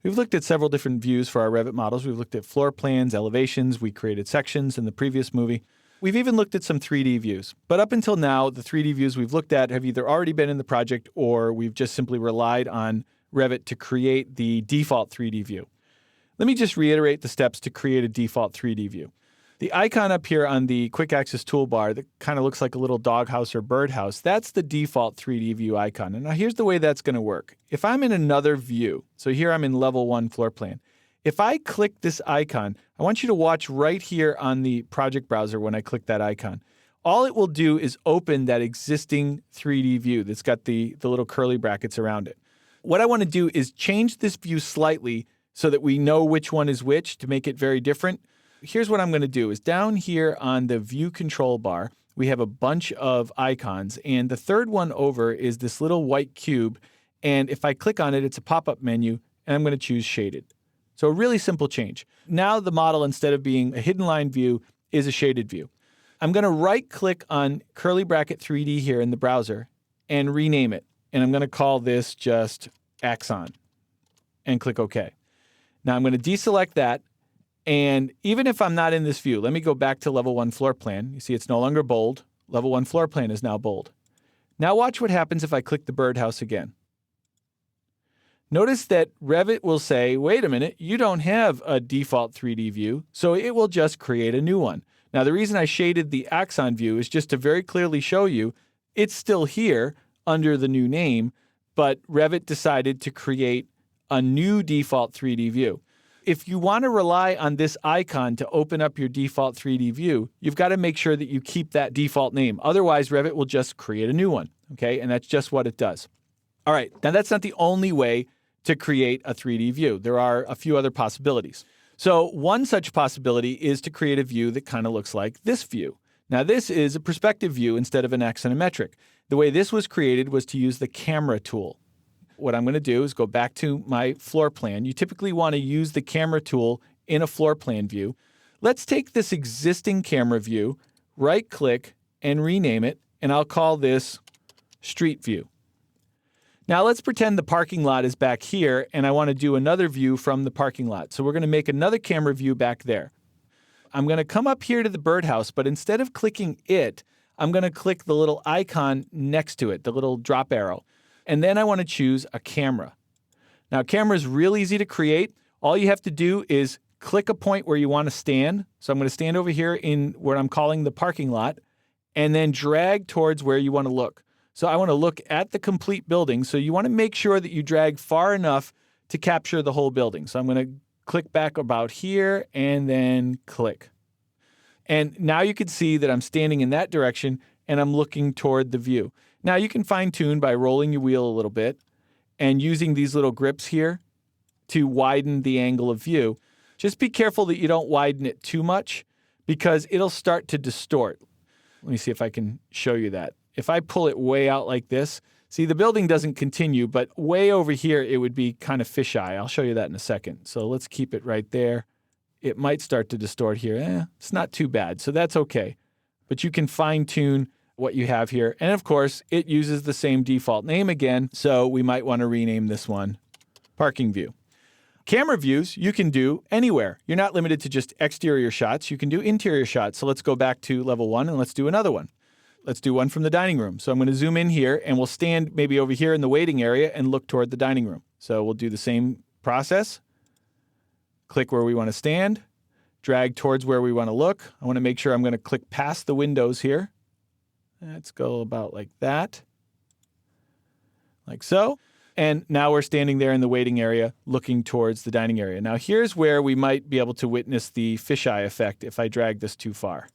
We've looked at several different views for our Revit models. We've looked at floor plans, elevations. We created sections in the previous movie. We've even looked at some 3D views. But up until now, the 3D views we've looked at have either already been in the project or we've just simply relied on Revit to create the default 3D view. Let me just reiterate the steps to create a default 3D view. The icon up here on the quick access toolbar that kind of looks like a little doghouse or birdhouse, that's the default 3D view icon. And now here's the way that's going to work. If I'm in another view, so here I'm in level 1 floor plan. If I click this icon, I want you to watch right here on the project browser when I click that icon. All it will do is open that existing 3D view that's got the little curly brackets around it. What I want to do is change this view slightly so that we know which one is which to make it very different. Here's what I'm going to do is down here on the view control bar, we have a bunch of icons, and the third one over is this little white cube. And if I click on it, it's a pop-up menu, and I'm going to choose shaded. So a really simple change. Now the model, instead of being a hidden line view, is a shaded view. I'm going to right-click on curly bracket 3D here in the browser and rename it. And I'm going to call this just Axon and click OK. Now I'm going to deselect that. And even if I'm not in this view, let me go back to level 1 floor plan. You see it's no longer bold. Level 1 floor plan is now bold. Now watch what happens if I click the birdhouse again. Notice that Revit will say, wait a minute, you don't have a default 3D view, so it will just create a new one. Now the reason I shaded the Axon view is just to very clearly show you it's still here under the new name, but Revit decided to create a new default 3D view. If you want to rely on this icon to open up your default 3D view, you've got to make sure that you keep that default name. Otherwise, Revit will just create a new one, okay? And that's just what it does. All right, now that's not the only way to create a 3D view. There are a few other possibilities. So one such possibility is to create a view that kind of looks like this view. Now this is a perspective view instead of an axonometric. The way this was created was to use the camera tool. What I'm going to do is go back to my floor plan. You typically want to use the camera tool in a floor plan view. Let's take this existing camera view, right-click, and rename it, and I'll call this Street View. Now let's pretend the parking lot is back here, and I want to do another view from the parking lot. So we're going to make another camera view back there. I'm going to come up here to the birdhouse, but instead of clicking it, I'm going to click the little icon next to it, the little drop arrow. And then I want to choose a camera. Now, camera is real easy to create. All you have to do is click a point where you want to stand. So I'm going to stand over here in what I'm calling the parking lot, and then drag towards where you want to look. So I want to look at the complete building. So you want to make sure that you drag far enough to capture the whole building. So I'm going to click back about here and then click. And now you can see that I'm standing in that direction and I'm looking toward the view. Now you can fine tune by rolling your wheel a little bit and using these little grips here to widen the angle of view. Just be careful that you don't widen it too much because it'll start to distort. Let me see if I can show you that. If I pull it way out like this, see the building doesn't continue, but way over here it would be kind of fisheye. I'll show you that in a second. So let's keep it right there. It might start to distort here. It's not too bad, so that's okay. But you can fine tune what you have here. And of course, it uses the same default name again, so we might want to rename this one Parking View. Camera views you can do anywhere. You're not limited to just exterior shots. You can do interior shots. So let's go back to level 1 and let's do another one. Let's do one from the dining room. So I'm going to zoom in here and we'll stand maybe over here in the waiting area and look toward the dining room. So we'll do the same process. Click where we want to stand, drag towards where we want to look. I want to make sure I'm going to click past the windows here. Let's go about like that, like so. And now we're standing there in the waiting area looking towards the dining area. Now here's where we might be able to witness the fisheye effect if I drag this too far.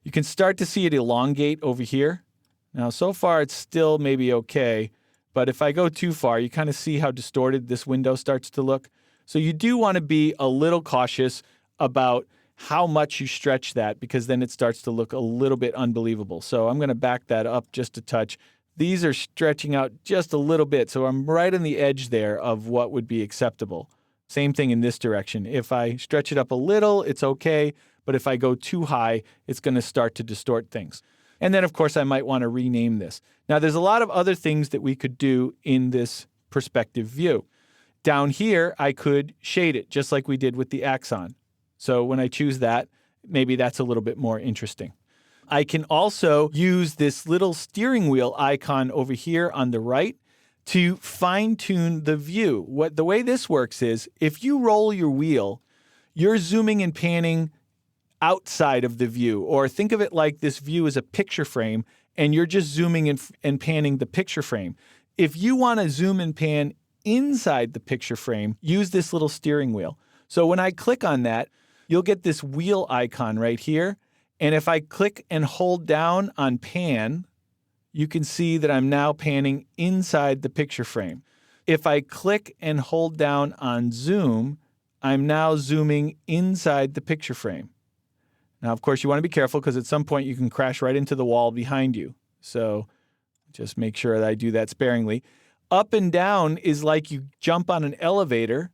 You can start to see it elongate over here. Now so far it's still maybe okay, but if I go too far, you kind of see how distorted this window starts to look. So you do want to be a little cautious about how much you stretch that because then it starts to look a little bit unbelievable. So I'm going to back that up just a touch. These are stretching out just a little bit, so I'm right on the edge there of what would be acceptable. Same thing in this direction. If I stretch it up a little, it's okay, but if I go too high, it's going to start to distort things. And then, of course, I might want to rename this. Now, there's a lot of other things that we could do in this perspective view. Down here, I could shade it just like we did with the axon. So when I choose that, maybe that's a little bit more interesting. I can also use this little steering wheel icon over here on the right to fine-tune the view. The way this works is if you roll your wheel, you're zooming and panning outside of the view, or think of it like this view is a picture frame and you're just zooming and panning the picture frame. If you want to zoom and pan inside the picture frame, use this little steering wheel. So when I click on that, you'll get this wheel icon right here. And if I click and hold down on pan, you can see that I'm now panning inside the picture frame. If I click and hold down on zoom, I'm now zooming inside the picture frame. Now, of course, you want to be careful because at some point you can crash right into the wall behind you. So just make sure that I do that sparingly. Up and down is like you jump on an elevator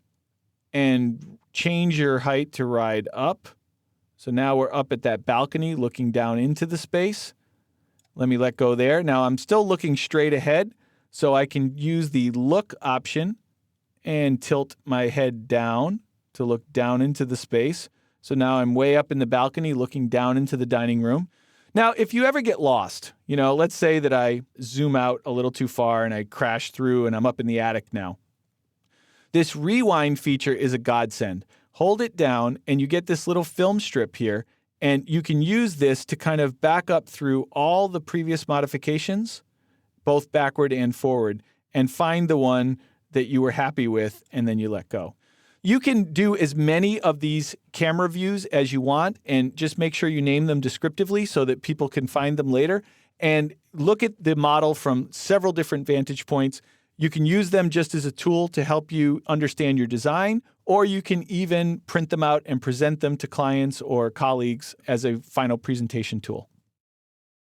and change your height to ride up. So now we're up at that balcony looking down into the space. Let me let go there. Now I'm still looking straight ahead, so I can use the look option and tilt my head down to look down into the space. So now I'm way up in the balcony looking down into the dining room. Now, if you ever get lost, let's say that I zoom out a little too far and I crash through and I'm up in the attic now. This rewind feature is a godsend. Hold it down and you get this little film strip here, and you can use this to kind of back up through all the previous modifications, both backward and forward, and find the one that you were happy with, and then you let go. You can do as many of these camera views as you want, and just make sure you name them descriptively so that people can find them later, and look at the model from several different vantage points. You can use them just as a tool to help you understand your design, or you can even print them out and present them to clients or colleagues as a final presentation tool.